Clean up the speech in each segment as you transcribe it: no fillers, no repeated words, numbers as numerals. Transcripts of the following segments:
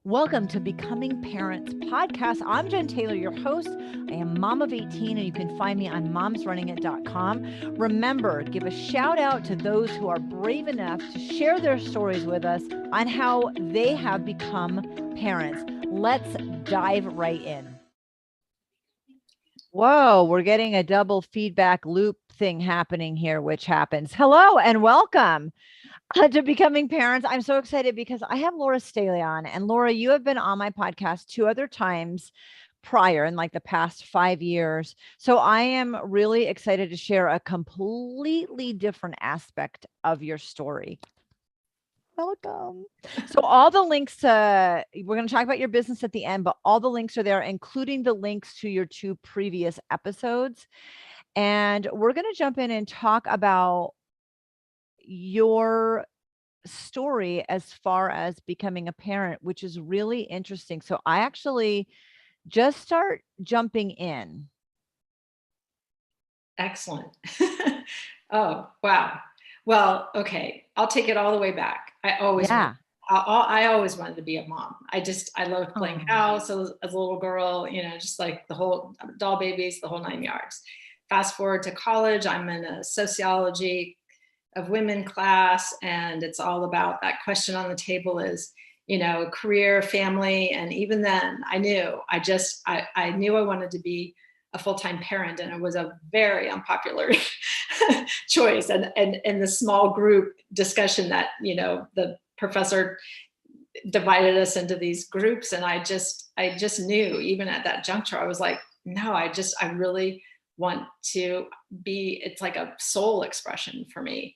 Welcome to Becoming Parents podcast. I'm Jen Taylor, your host. I am mom of 18, and you can find me on momsrunningit.com. Remember, give a shout out to those who are brave enough to share their stories with us on how they have become parents. Let's dive right in. Whoa, we're getting a double feedback loop thing happening here, which happens. Hello and welcome to Becoming Parents. I'm so excited because I have Laura Staley on. And Laura, you have been on my podcast 2 other times prior in like the past 5 years. So I am really excited to share a completely different aspect of your story. Welcome. So all the links to, we're going to talk about your business at the end, but all the links are there, including the links to your 2 previous episodes. And we're going to jump in and talk about your story as far as becoming a parent, which is really interesting. So I actually just start jumping in. Excellent. Oh, wow. Well, okay. I'll take it all the way back. I always wanted to be a mom. I loved playing house as a little girl, just like the whole doll babies, the whole 9 yards. Fast forward to college, I'm in a sociology of women class, and it's all about that question on the table is, career, family. And even then I knew I knew I wanted to be a full-time parent, and it was a very unpopular choice. And in the small group discussion that, the professor divided us into these groups. And I just knew, even at that juncture, I was like, no, I really want to be, it's like a soul expression for me.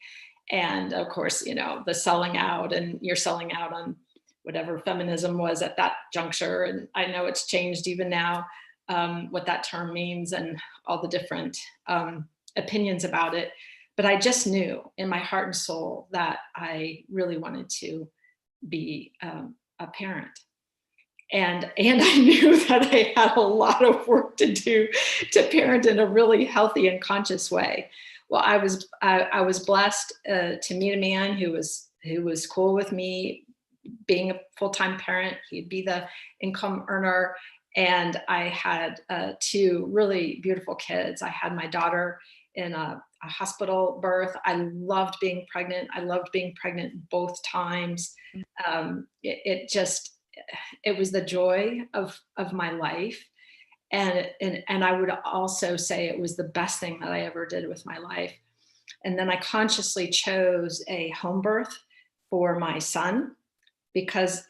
And of course, the selling out, and you're selling out on whatever feminism was at that juncture. And I know it's changed even now, what that term means and all the different opinions about it. But I just knew in my heart and soul that I really wanted to be a parent. And I knew that I had a lot of work to do to parent in a really healthy and conscious way. Well, I was blessed to meet a man who was cool with me being a full-time parent. He'd be the income earner. And I had 2 really beautiful kids. I had my daughter in a hospital birth. I loved being pregnant. I loved being pregnant both times. It was the joy of my life. And I would also say it was the best thing that I ever did with my life. And then I consciously chose a home birth for my son, because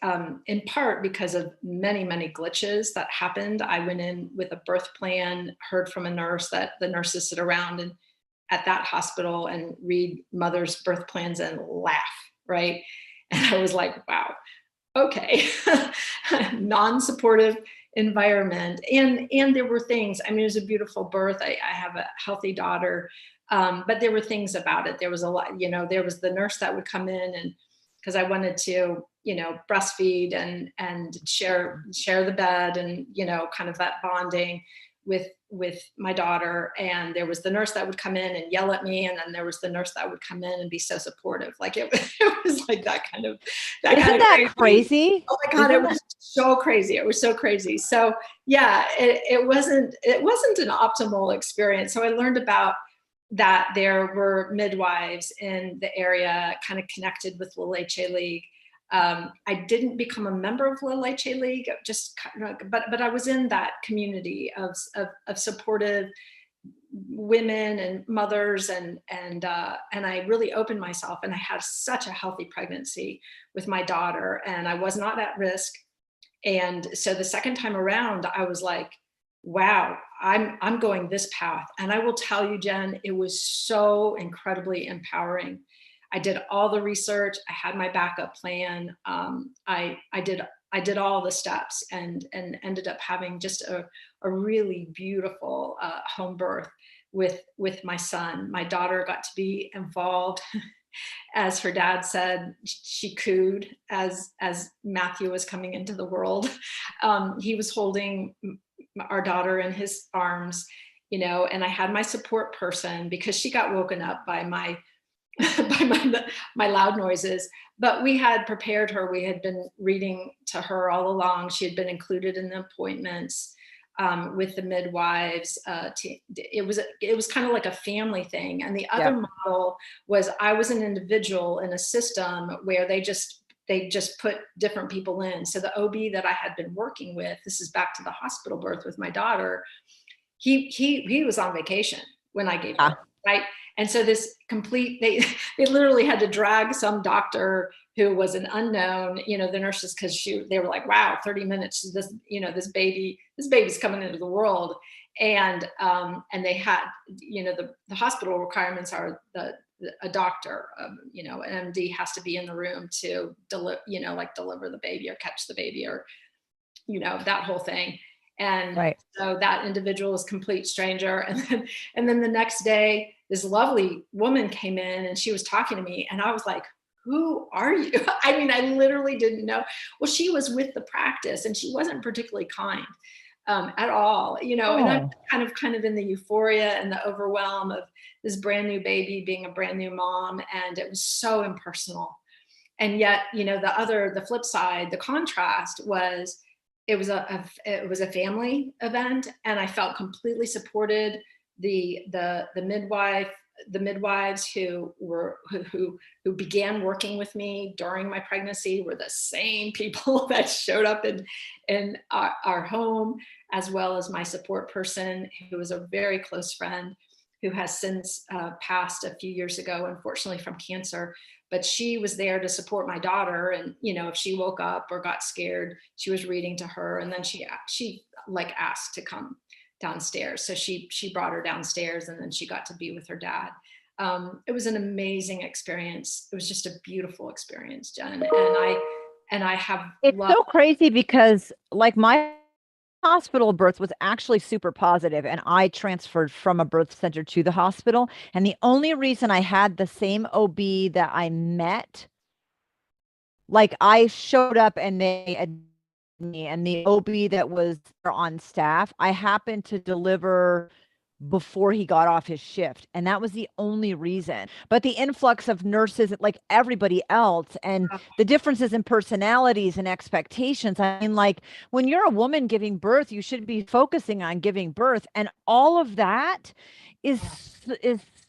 in part because of many, many glitches that happened. I went in with a birth plan, heard from a nurse that the nurses sit around and at that hospital and read mothers' birth plans and laugh, right? And I was like, wow, okay. Non-supportive environment. And there were things, it was a beautiful birth. I have a healthy daughter, but there were things about it. There was a lot, there was the nurse that would come in, and because I wanted to, breastfeed and share the bed and, kind of that bonding with my daughter. And there was the nurse that would come in and yell at me. And then there was the nurse that would come in and be so supportive. Like it was like that kind of crazy. Oh my God, it was so crazy. It was so crazy. So yeah, it wasn't an optimal experience. So I learned about that there were midwives in the area, kind of connected with the Latch League. I didn't become a member of the Latch League, but I was in that community of supportive women and mothers, and I really opened myself, and I had such a healthy pregnancy with my daughter, and I was not at risk. And so the second time around, I was like, wow, I'm going this path. And I will tell you, Jen, it was so incredibly empowering. I did all the research. I had my backup plan. I did all the steps, and ended up having just a really beautiful home birth with my son. My daughter got to be involved. As her dad said, she cooed as Matthew was coming into the world. He was holding our daughter in his arms, and I had my support person, because she got woken up by my by my loud noises. But we had prepared her. We had been reading to her all along. She had been included in the appointments with the midwives. It was kind of like a family thing. And the other model was I was an individual in a system where they just put different people in. So the OB that I had been working with, this is back to the hospital birth with my daughter, he was on vacation when I gave birth, right? And so this they literally had to drag some doctor who was an unknown, the nurses, because they were like, wow, 30 minutes, this baby's coming into the world. And they had, the hospital requirements are a doctor, an MD has to be in the room to deliver the baby or catch the baby or, that whole thing. And so that individual was a complete stranger. And then the next day, this lovely woman came in and she was talking to me and I was like, who are you? I mean, I literally didn't know. Well, she was with the practice and she wasn't particularly kind at all, and I'm kind of in the euphoria and the overwhelm of this brand new baby being a brand new mom. And it was so impersonal. And yet, the flip side, the contrast was, it was a family event, and I felt completely supported. The midwives who began working with me during my pregnancy were the same people that showed up in our home, as well as my support person, who was a very close friend, who has since passed a few years ago, unfortunately, from cancer. But she was there to support my daughter. And, if she woke up or got scared, she was reading to her. And then she asked to come downstairs. So she brought her downstairs, and then she got to be with her dad. It was an amazing experience. It was just a beautiful experience, Jen. And I have so crazy because my hospital birth was actually super positive, and I transferred from a birth center to the hospital. And the only reason I had the same OB that I met, I showed up and they admitted me, and the OB that was on staff, I happened to deliver before he got off his shift. And that was the only reason. But the influx of nurses, like everybody else, and the differences in personalities and expectations. I mean, when you're a woman giving birth, you should be focusing on giving birth. And all of that is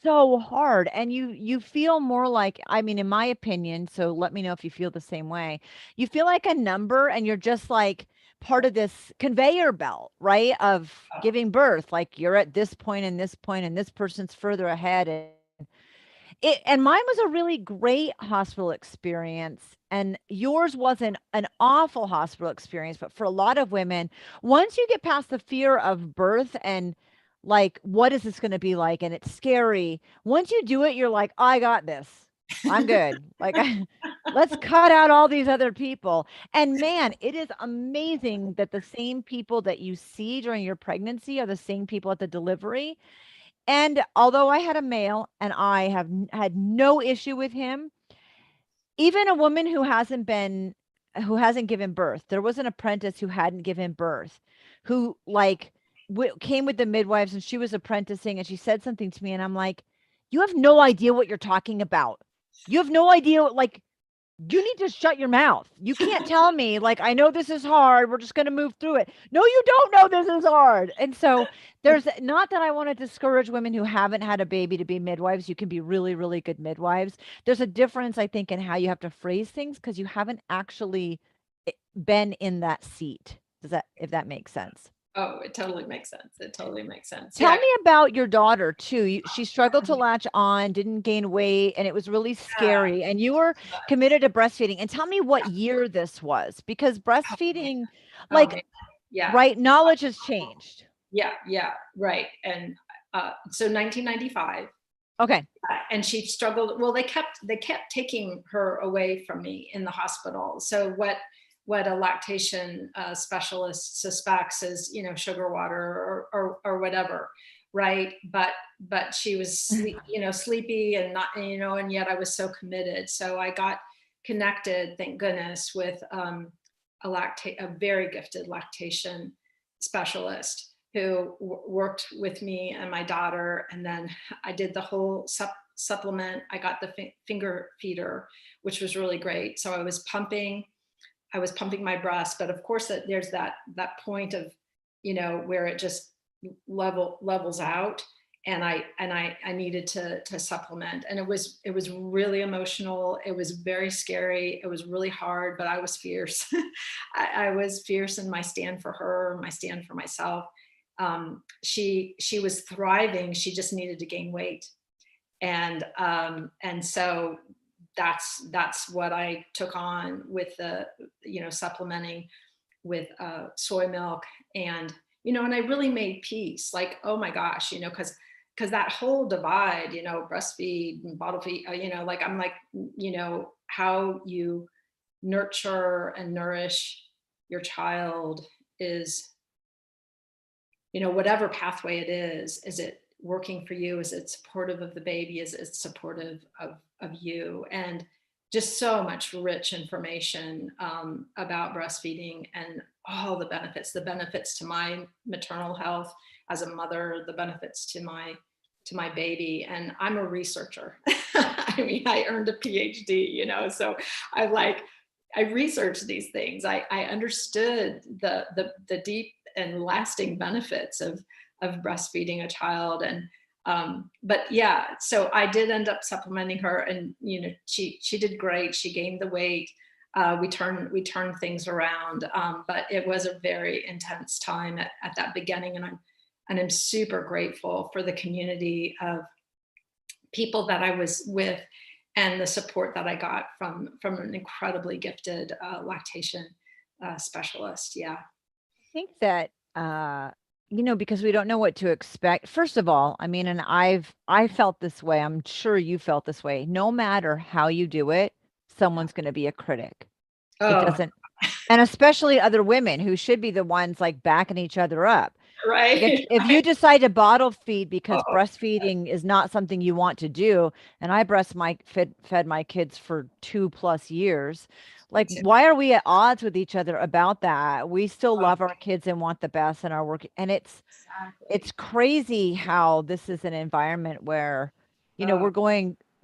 so hard. And you feel more like, I mean, in my opinion, so let me know if you feel the same way. You feel like a number, and you're just part of this conveyor belt, right? Of giving birth. You're at this point and this point, and this person's further ahead. And mine was a really great hospital experience. And yours wasn't an awful hospital experience, but for a lot of women, once you get past the fear of birth and what is this going to be like? And it's scary. Once you do it, you're like, I got this. I'm good. Let's cut out all these other people. And man, it is amazing that the same people that you see during your pregnancy are the same people at the delivery. And although I had a male and I have had no issue with him, even a woman who hasn't given birth, there was an apprentice who hadn't given birth, who came with the midwives, and she was apprenticing, and she said something to me, and I'm like, you have no idea what you're talking about. You have no idea, you need to shut your mouth. You can't tell me, I know this is hard, we're just going to move through it. No, you don't know this is hard. And so there's not that I want to discourage women who haven't had a baby to be midwives. You can be really, really good midwives. There's a difference, I think, in how you have to phrase things, because you haven't actually been in that seat. If that makes sense? Oh, it totally makes sense. It totally makes sense. Tell me about your daughter too. She struggled to latch on, didn't gain weight, and it was really scary. And you were committed to breastfeeding. And tell me what year this was, because breastfeeding, right, knowledge has changed. Yeah, right. And so 1995. Okay. And she struggled. Well, they kept taking her away from me in the hospital. So what a lactation specialist suspects is, sugar water or whatever, right? But she was sleepy and not, and yet I was so committed. So I got connected, thank goodness, with a very gifted lactation specialist who worked with me and my daughter. And then I did the whole supplement. I got the finger feeder, which was really great. So I was pumping my breast, but of course there's that point of, where it just levels out. And I needed to supplement, and it was really emotional. It was very scary. It was really hard, but I was fierce. I was fierce in my stand for her, my stand for myself. She was thriving. She just needed to gain weight. And so that's what I took on with the, supplementing with soy milk. And, and I really made peace, like, oh my gosh, because that whole divide, breastfeed and bottle feed, like, I'm like, how you nurture and nourish your child is, whatever pathway it is it working for you? Is it supportive of the baby? Is it supportive of you? And just so much rich information about breastfeeding and all the benefits to my maternal health as a mother, the benefits to my baby. And I'm a researcher. I mean, I earned a PhD, so I researched these things. I understood the deep and lasting benefits of breastfeeding a child. And but yeah, so I did end up supplementing her, and she did great. She gained the weight. We turned things around, but it was a very intense time at that beginning. And I'm super grateful for the community of people that I was with and the support that I got from an incredibly gifted lactation specialist. Yeah. I think that because we don't know what to expect. First of all, I mean, and I felt this way. I'm sure you felt this way. No matter how you do it, someone's going to be a critic. It doesn't, and especially other women who should be the ones like backing each other up. Right. Like if you decide to bottle feed because breastfeeding is not something you want to do, and I fed my kids for 2+ years, like why are we at odds with each other about that? We still love our kids and want the best in our work. And it's crazy how this is an environment where,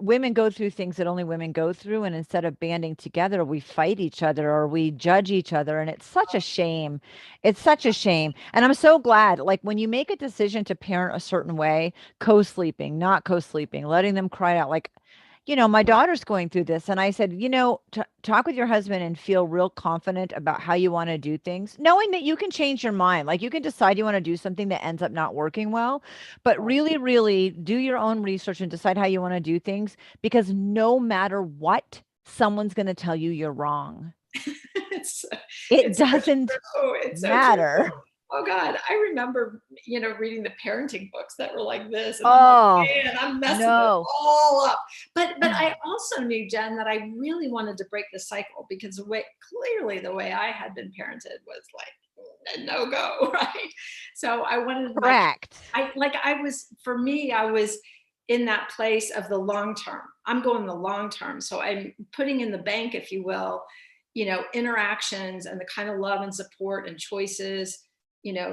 women go through things that only women go through. And instead of banding together, we fight each other or we judge each other. And it's such a shame. It's such a shame. And I'm so glad, like when you make a decision to parent a certain way, co-sleeping, not co-sleeping, letting them cry out, like, my daughter's going through this. And I said, talk with your husband and feel real confident about how you want to do things, knowing that you can change your mind. Like you can decide you want to do something that ends up not working well, but really, really do your own research and decide how you want to do things, because no matter what, someone's going to tell you you're wrong. It doesn't matter. Oh God, I remember, reading the parenting books that were like this. And I'm messing it all up. But I also knew, Jen, that I really wanted to break the cycle, because the way I had been parented was like a no-go, right? So I wanted correct. I was in that place of the long term. I'm going the long term. So I'm putting in the bank, if you will, interactions and the kind of love and support and choices,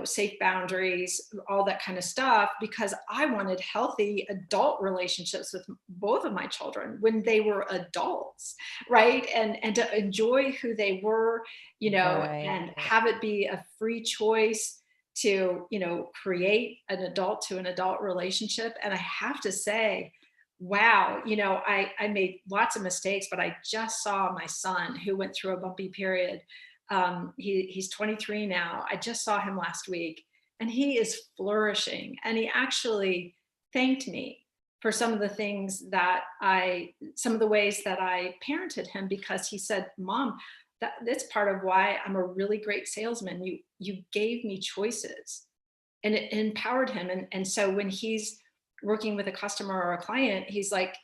safe boundaries, all that kind of stuff, because I wanted healthy adult relationships with both of my children when they were adults, right? And to enjoy who they were, and have it be a free choice to, create an adult to an adult relationship. And I have to say, wow, I made lots of mistakes, but I just saw my son, who went through a bumpy period. He's 23 now. I just saw him last week, and he is flourishing. And he actually thanked me for some of the ways that I parented him, because he said, Mom, that's part of why I'm a really great salesman. You gave me choices, and it empowered him. And so when he's working with a customer or a client, he's like,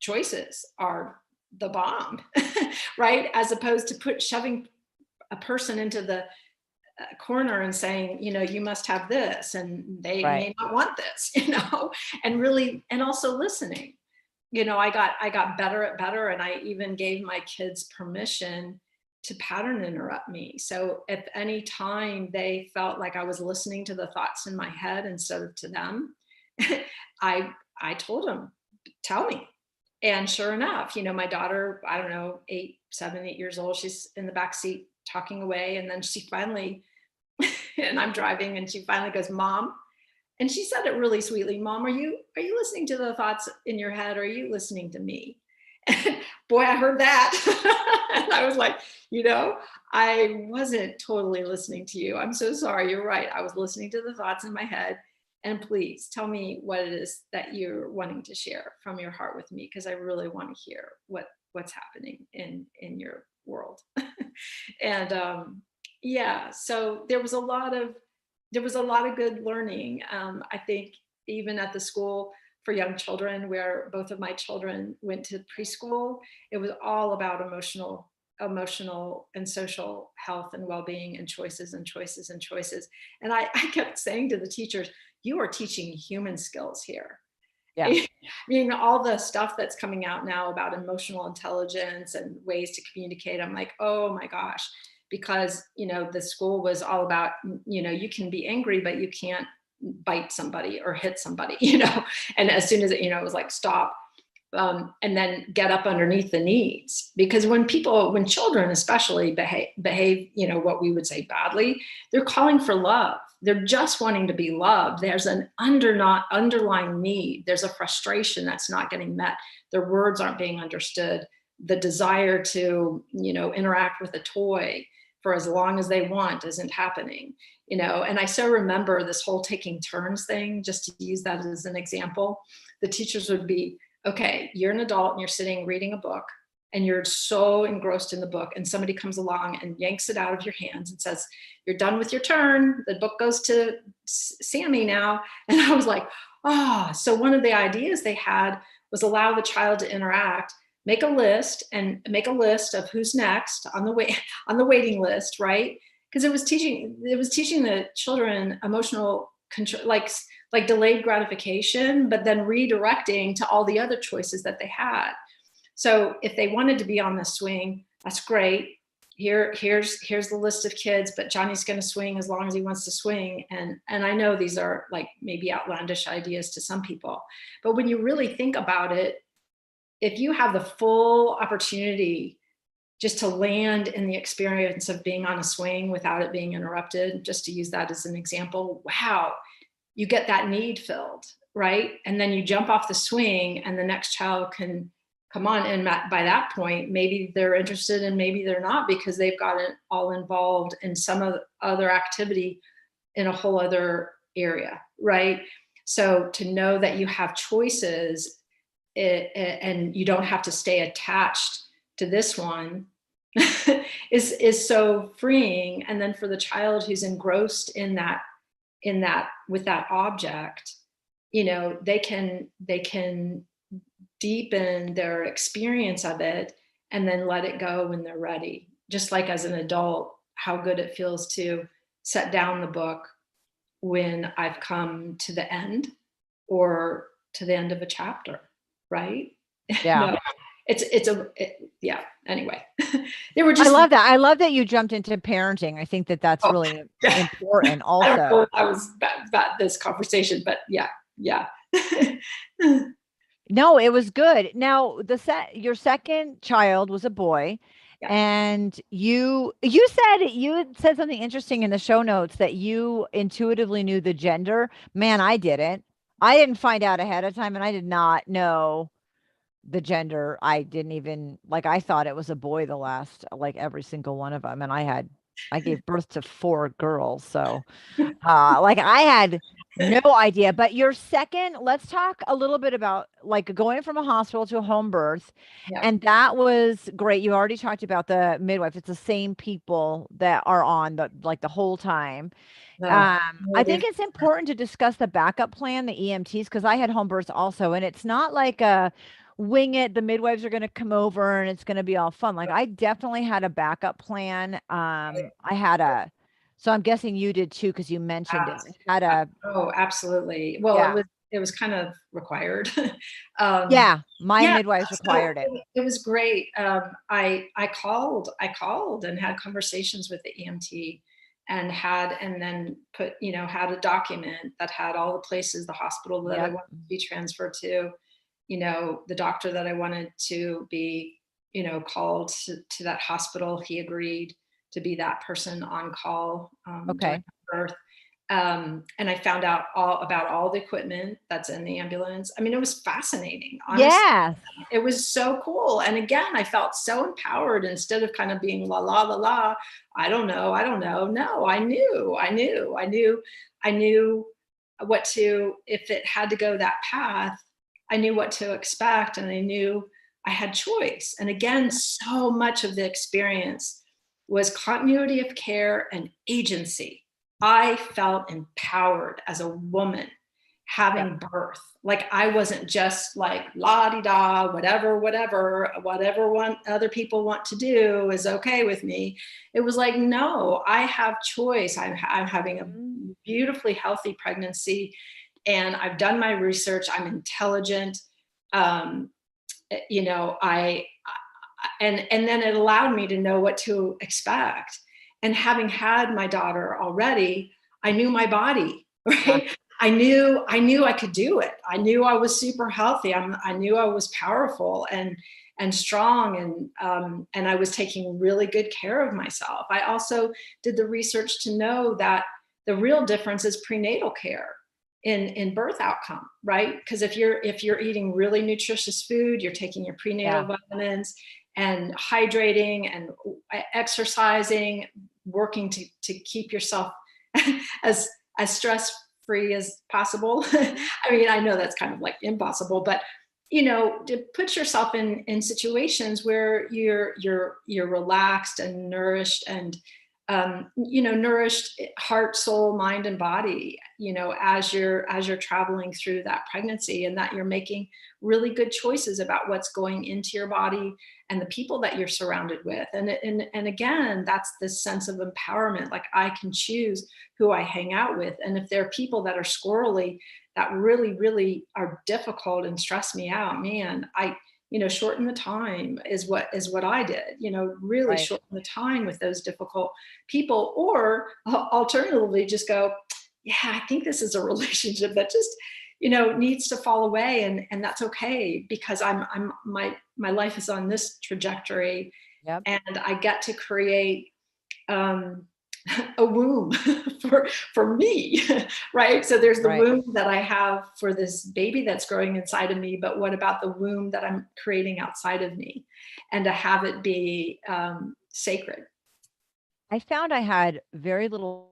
choices are the bomb, right? As opposed to shoving a person into the corner and saying, you must have this, and they may not want this, and really, and also listening. I got better, and I even gave my kids permission pattern interrupt me. So if any time they felt like I was listening to the thoughts in my head instead of to them, I told them, tell me. And sure enough, my daughter, I don't know, 8 years old, she's in the back seat talking away. And then she finally, and I'm driving, and she finally goes, Mom. And she said it really sweetly, Mom, are you listening to the thoughts in your head? Or are you listening to me? And boy, I heard that. And I was like, I wasn't totally listening to you. I'm so sorry. You're right. I was listening to the thoughts in my head. And please tell me what it is that you're wanting to share from your heart with me, because I really want to hear what's happening in your world. And yeah, so there was a lot of good learning. I think even at the school for young children, where both of my children went to preschool, it was all about emotional and social health and well-being, and choices and choices and choices. And I kept saying to the teachers, you are teaching human skills here. Yeah. I mean, all the stuff that's coming out now about emotional intelligence and ways to communicate, I'm like, oh my gosh, because, the school was all about, you can be angry, but you can't bite somebody or hit somebody, and as soon as it was like, stop. And then get up underneath the needs, because when children especially behave, what we would say badly, they're calling for love. They're just wanting to be loved. There's an underlying need. There's a frustration that's not getting met. Their words aren't being understood. The desire to, interact with a toy for as long as they want isn't happening, and I so remember this whole taking turns thing, just to use that as an example. The teachers would be, okay, you're an adult and you're sitting reading a book, and you're so engrossed in the book, and somebody comes along and yanks it out of your hands and says, you're done with your turn. The book goes to Sammy now. And I was like, so one of the ideas they had was allow the child to interact, make a list of who's next on the waiting list, right? Because it was teaching the children emotional control, like delayed gratification, but then redirecting to all the other choices that they had. So if they wanted to be on the swing, that's great. Here's the list of kids, but Johnny's going to swing as long as he wants to swing. And I know these are like maybe outlandish ideas to some people, but when you really think about it, if you have the full opportunity just to land in the experience of being on a swing without it being interrupted, just to use that as an example, wow, you get that need filled, right? And then you jump off the swing and the next child can come on. And by that point, maybe they're interested and maybe they're not, because they've got it all involved in some other activity in a whole other area, right? So to know that you have choices and you don't have to stay attached to this one is so freeing. And then for the child who's engrossed in that with that object, they can deepen their experience of it and then let it go when they're ready. Just like as an adult, how good it feels to set down the book when I've come to the end or to the end of a chapter, right? Yeah. Yeah. Anyway, they were just. I love that. I love that you jumped into parenting. I think that that's really important. Also, I don't know if that was about this conversation, but yeah. No, it was good. Now, your second child was a boy, and you said something interesting in the show notes that you intuitively knew the gender. Man, I didn't. I didn't find out ahead of time, and I did not know the gender. I didn't even I thought it was a boy the last every single one of them, and I gave birth to 4 girls, so I had no idea. But your second, let's talk a little bit about going from a hospital to a home birth. Yeah. And that was great. You already talked about the midwife. It's the same people that are on the whole time. I think it's important to discuss the backup plan, the EMTs, because I had home births also, and it's not like a wing it. The midwives are going to come over and it's going to be all fun. I definitely had a backup plan. So I'm guessing you did too, because you mentioned it. Oh, absolutely. Well, it was kind of required. Yeah, my Yeah, midwives so required it. it was great. I called and had conversations with the EMT and then had a document that had all the places, the hospital that I Yep. wanted to be transferred to, the doctor that I wanted to be, called to that hospital. He agreed to be that person on call during Okay. birth. And I found out all about all the equipment that's in the ambulance. I mean, it was fascinating, honestly. Yes. It was so cool. And again, I felt so empowered instead of kind of being la la la la. I don't know. I don't know. No, I knew what to, if it had to go that path, I knew what to expect and I knew I had choice. And again, so much of the experience was continuity of care and agency. I felt empowered as a woman having birth. Like I wasn't just like la di da, whatever other people want to do is okay with me. It was like, no, I have choice. I'm having a beautifully healthy pregnancy, and I've done my research. I'm intelligent. I and then it allowed me to know what to expect. And having had my daughter already, I knew my body, right? I knew I could do it. I knew I was super healthy. I knew I was powerful and strong, and I was taking really good care of myself. I also did the research to know that the real difference is prenatal care in birth outcome, right? Because if you're eating really nutritious food, you're taking your prenatal vitamins and hydrating and exercising, working to keep yourself as stress free as possible. I mean, I know that's kind of like impossible, but to put yourself in situations where you're relaxed and nourished and nourished heart, soul, mind, and body, as you're traveling through that pregnancy, and that you're making really good choices about what's going into your body and the people that you're surrounded with. And again, that's this sense of empowerment. Like I can choose who I hang out with. And if there are people that are squirrely, that really, really are difficult and stress me out, man, shorten the time is what I did, really shorten the time with those difficult people, or alternatively just go, yeah, I think this is a relationship that just, needs to fall away. And that's okay, because my life is on this trajectory. Yep. And I get to create, a womb for me, right? So there's the womb that I have for this baby that's growing inside of me, but what about the womb that I'm creating outside of me, and to have it be sacred? I found I had very little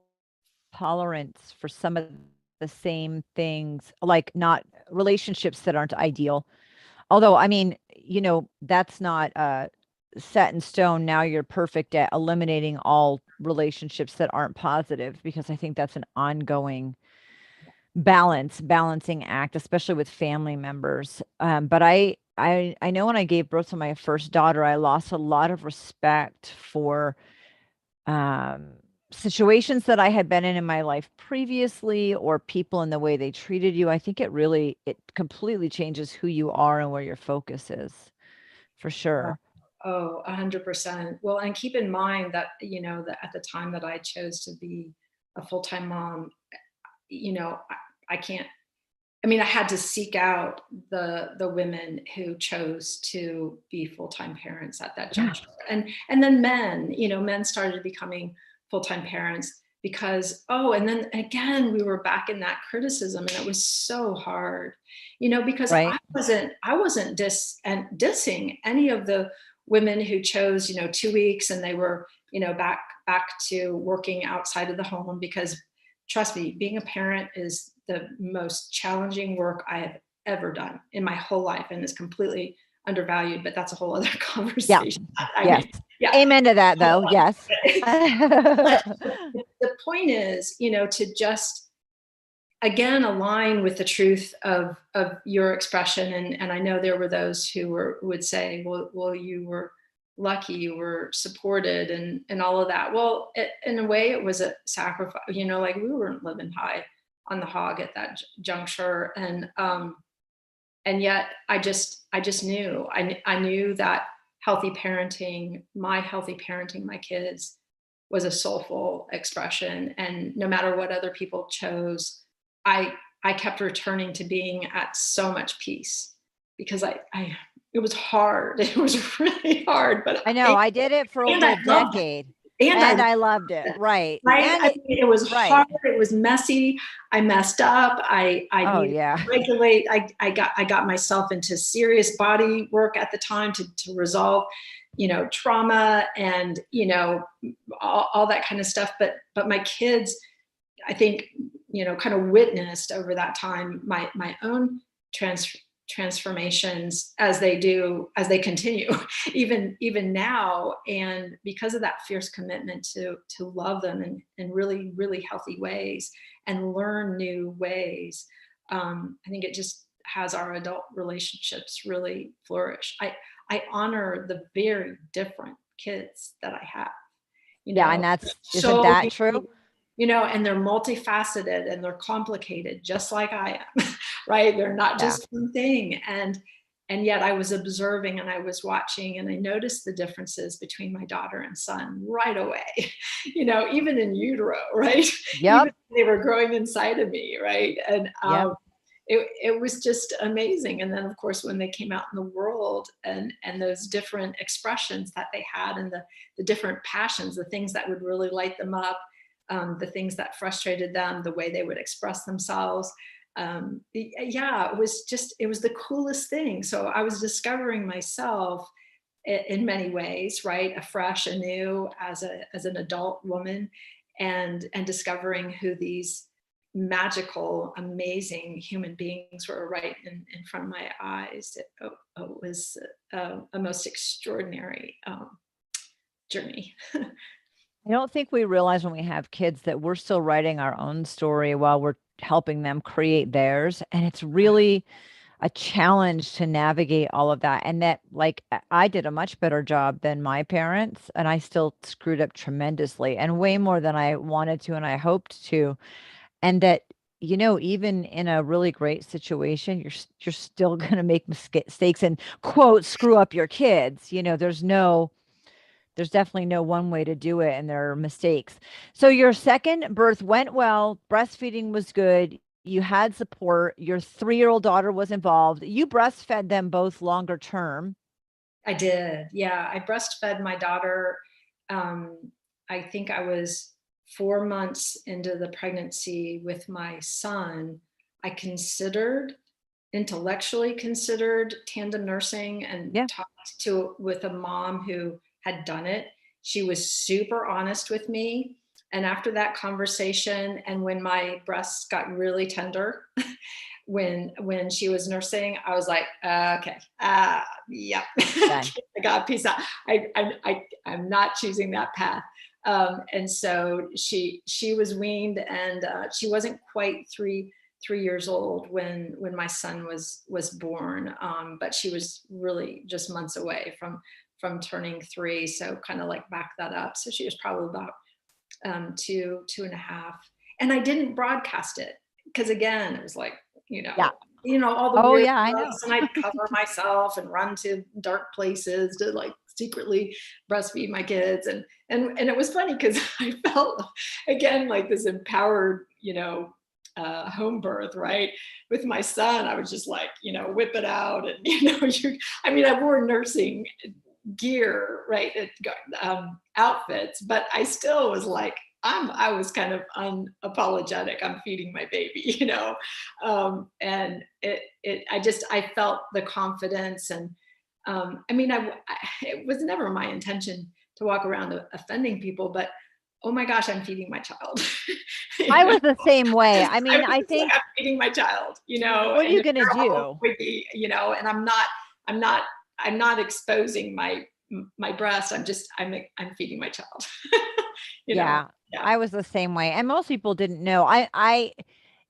tolerance for some of the same things, like not relationships that aren't ideal. Although, I mean, that's not set in stone. Now you're perfect at eliminating all relationships that aren't positive, because I think that's an ongoing balancing act, especially with family members. But I know when I gave birth to my first daughter, I lost a lot of respect for situations that I had been in my life previously, or people and the way they treated you. I think it completely changes who you are and where your focus is, for sure. Oh, 100%. Well, and keep in mind that, that at the time that I chose to be a full-time mom, I can't, I mean, I had to seek out the women who chose to be full-time parents at that juncture. And then men started becoming full-time parents because, and then again, we were back in that criticism, and it was so hard, because I wasn't dissing any of the women who chose, 2 weeks and they were, back to working outside of the home, because trust me, being a parent is the most challenging work I have ever done in my whole life, and is completely undervalued, but that's a whole other conversation. Yes. Amen to that, though. Yes. The point is, to just, again, align with the truth of your expression. And I know there were those who would say, well, you were lucky, you were supported, and all of that. Well, in a way, it was a sacrifice, like we weren't living high on the hog at that juncture. And yet I just knew, I knew that healthy parenting, my kids, was a soulful expression. And no matter what other people chose, I kept returning to being at so much peace, because it was hard. It was really hard, but I know I did it for over a decade. And I loved it. Right. Right. And I mean, it was right. hard. It was messy. I messed up. I needed to regulate. I got myself into serious body work at the time to resolve, trauma and, all that kind of stuff. But my kids, I think, kind of witnessed over that time my own transformations as they continue even now. And because of that fierce commitment to love them in really, really healthy ways and learn new ways, I think it just has our adult relationships really flourish. I honor the very different kids that I have. And isn't that true? And they're multifaceted and they're complicated, just like I am, right? They're not just one thing. And yet I was observing and I was watching, and I noticed the differences between my daughter and son right away, even in utero, right? Yep. They were growing inside of me, right? And it was just amazing. And then, of course, when they came out in the world and those different expressions that they had, and the different passions, the things that would really light them up, the things that frustrated them, the way they would express themselves. It was the coolest thing. So I was discovering myself in many ways, right? Afresh, anew as an adult woman, and discovering who these magical, amazing human beings were right in front of my eyes. It was a most extraordinary journey. I don't think we realize when we have kids that we're still writing our own story while we're helping them create theirs. And it's really a challenge to navigate all of that. And that, like, I did a much better job than my parents, and I still screwed up tremendously, and way more than I wanted to and I hoped to. And that, even in a really great situation, you're still going to make mistakes and, quote, screw up your kids. There's definitely no one way to do it, and there are mistakes. So your second birth went well, breastfeeding was good, you had support, your 3-year-old daughter was involved. You breastfed them both longer term. I did. Yeah. I breastfed my daughter. I think I was 4 months into the pregnancy with my son. I intellectually considered tandem nursing, and talked with a mom who had done it. She was super honest with me. And after that conversation, and when my breasts got really tender, when she was nursing, I was like, okay, yeah, I got peace out. I'm not choosing that path. And so she was weaned, and she wasn't quite three years old when my son was born, but she was really just months away from turning 3. So kind of like back that up. So she was probably about 2.5. And I didn't broadcast it because, again, it was like, all the weird stuff, and I'd cover myself and run to dark places to like secretly breastfeed my kids. And it was funny because I felt, again, like this empowered, home birth, right? With my son, I was just like, whip it out. And, I wore nursing gear, right? Outfits, but I still was like, I was kind of unapologetic. I'm feeding my baby, and I felt the confidence. And it was never my intention to walk around offending people, but oh my gosh, I'm feeding my child. I was the same way. I think I'm feeding my child, what are you going to do? And I'm not exposing my breast. I'm feeding my child. I was the same way. And most people didn't know.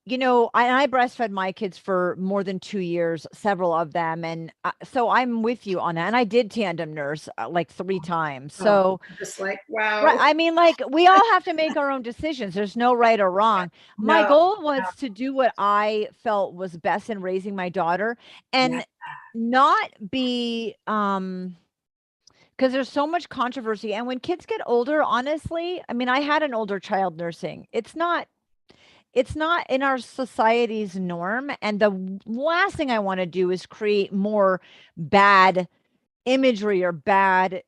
I breastfed my kids for more than 2 years, several of them. And so I'm with you on that. And I did tandem nurse like 3 times. So, just like, right. wow. I mean, like we all have to make our own decisions. There's no right or wrong. My No, goal was to do what I felt was best in raising my daughter yeah, and not be, because there's so much controversy. And when kids get older, honestly, I mean, I had an older child nursing. It's not in our society's norm. And the last thing I want to do is create more bad imagery or bad,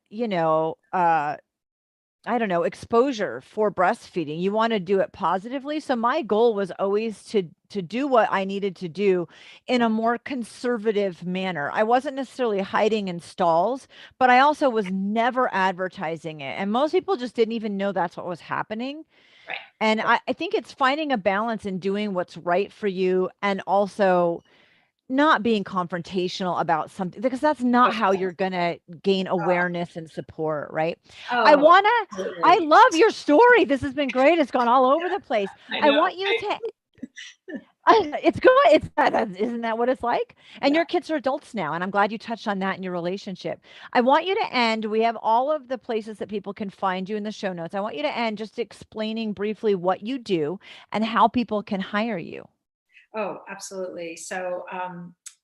I don't know, exposure for breastfeeding. You want to do it positively. So my goal was always to do what I needed to do in a more conservative manner. I wasn't necessarily hiding in stalls, but I also was never advertising it. And most people just didn't even know that's what was happening. right. And I think it's finding a balance in doing what's right for you and also not being confrontational about something because that's not how you're going to gain awareness and support, right? I Oh, want to, I absolutely. love your story. This has been great. It's gone all over the place. I I know. want you to, it's good. Isn't that what it's like? And Yeah. your kids are adults now. And I'm glad you touched on that in your relationship. I want you to end. We have all of the places that people can find you in the show notes. I want you to end just explaining briefly what you do and how people can hire you. Oh, absolutely. So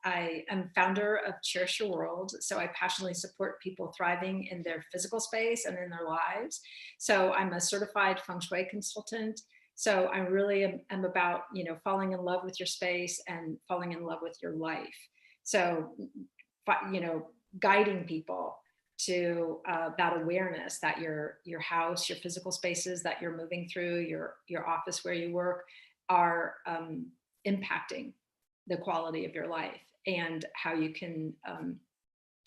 I am founder of Cherish Your World. So I passionately support people thriving in their physical space and in their lives. So I'm a certified feng shui consultant. So I really am about, falling in love with your space and falling in love with your life. So, you know, guiding people to that awareness that your house, your physical spaces that you're moving through, your office where you work are impacting the quality of your life and how you can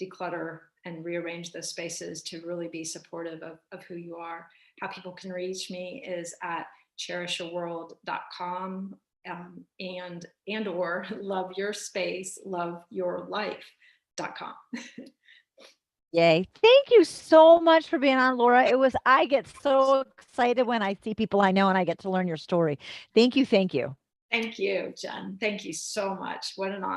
declutter and rearrange those spaces to really be supportive of who you are. How people can reach me is at cherishyourworld.com and or love your space, love your life.com. Yay. Thank you so much for being on, Laura. I get so excited when I see people I know and I get to learn your story. Thank you. Thank you. Thank you, Jen. Thank you so much. What an honor.